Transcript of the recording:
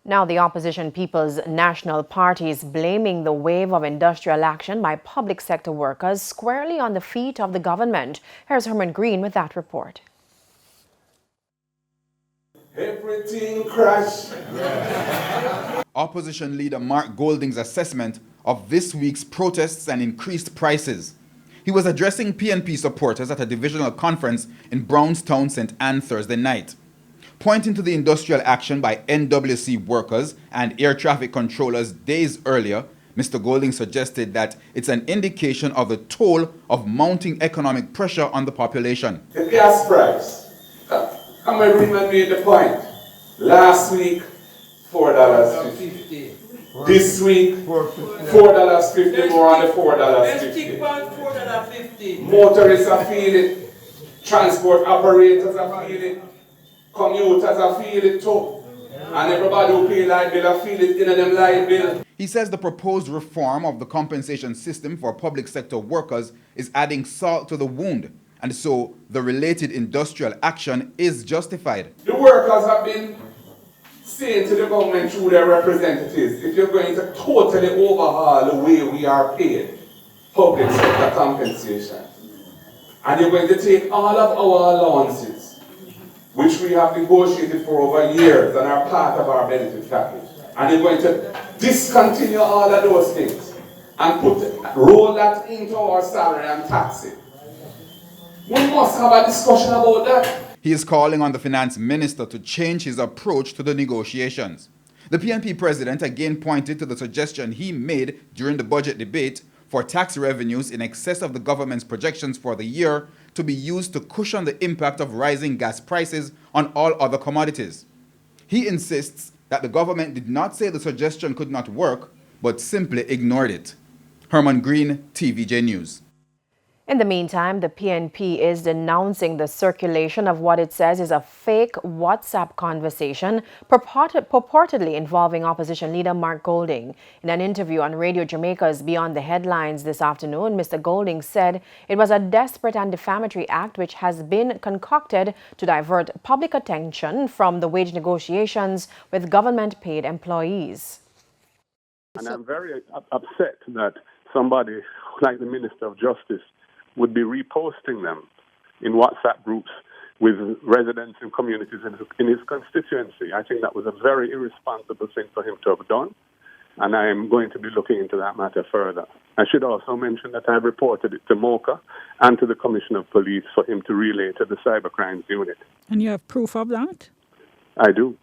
Now, the opposition People's National Party is blaming the wave of industrial action by public sector workers squarely on the feet of the government. Here's Herman Green with that report. Everything crashed. Opposition leader Mark Golding's assessment of this week's protests and increased prices. He was addressing PNP supporters at a divisional conference in Brownstown, St. Anne Thursday night. Pointing to the industrial action by NWC workers and air traffic controllers days earlier, Mr. Golding suggested that it's an indication of the toll of mounting economic pressure on the population. The gas price. I'm going to remember the point. Last week, $4.50. This week, $4.50 more on the $4.50. Motorists are feeling it. Transport operators are feeling it. Commuters are feeling it too. And everybody who pay light bill are feeling it in them light bill. He says the proposed reform of the compensation system for public sector workers is adding salt to the wound, and so the related industrial action is justified. The workers have been saying to the government through their representatives, if you're going to totally overhaul the way we are paid public sector compensation, and you're going to take all of our allowances, which we have negotiated for over years and are part of our benefit package, and you're going to discontinue all of those things and roll that into our salary and tax it. We must have a discussion about that. He is calling on the finance minister to change his approach to the negotiations. The PNP president again pointed to the suggestion he made during the budget debate for tax revenues in excess of the government's projections for the year to be used to cushion the impact of rising gas prices on all other commodities. He insists that the government did not say the suggestion could not work, but simply ignored it. Herman Green, TVJ News. In the meantime, the PNP is denouncing the circulation of what it says is a fake WhatsApp conversation purportedly involving opposition leader Mark Golding. In an interview on Radio Jamaica's Beyond the Headlines this afternoon, Mr. Golding said it was a desperate and defamatory act which has been concocted to divert public attention from the wage negotiations with government-paid employees. And I'm very upset that somebody like the Minister of Justice would be reposting them in WhatsApp groups with residents and communities in his constituency. I think that was a very irresponsible thing for him to have done, and I am going to be looking into that matter further. I should also mention that I have reported it to MOCA and to the Commissioner of Police for him to relay to the Cybercrimes Unit. And you have proof of that? I do.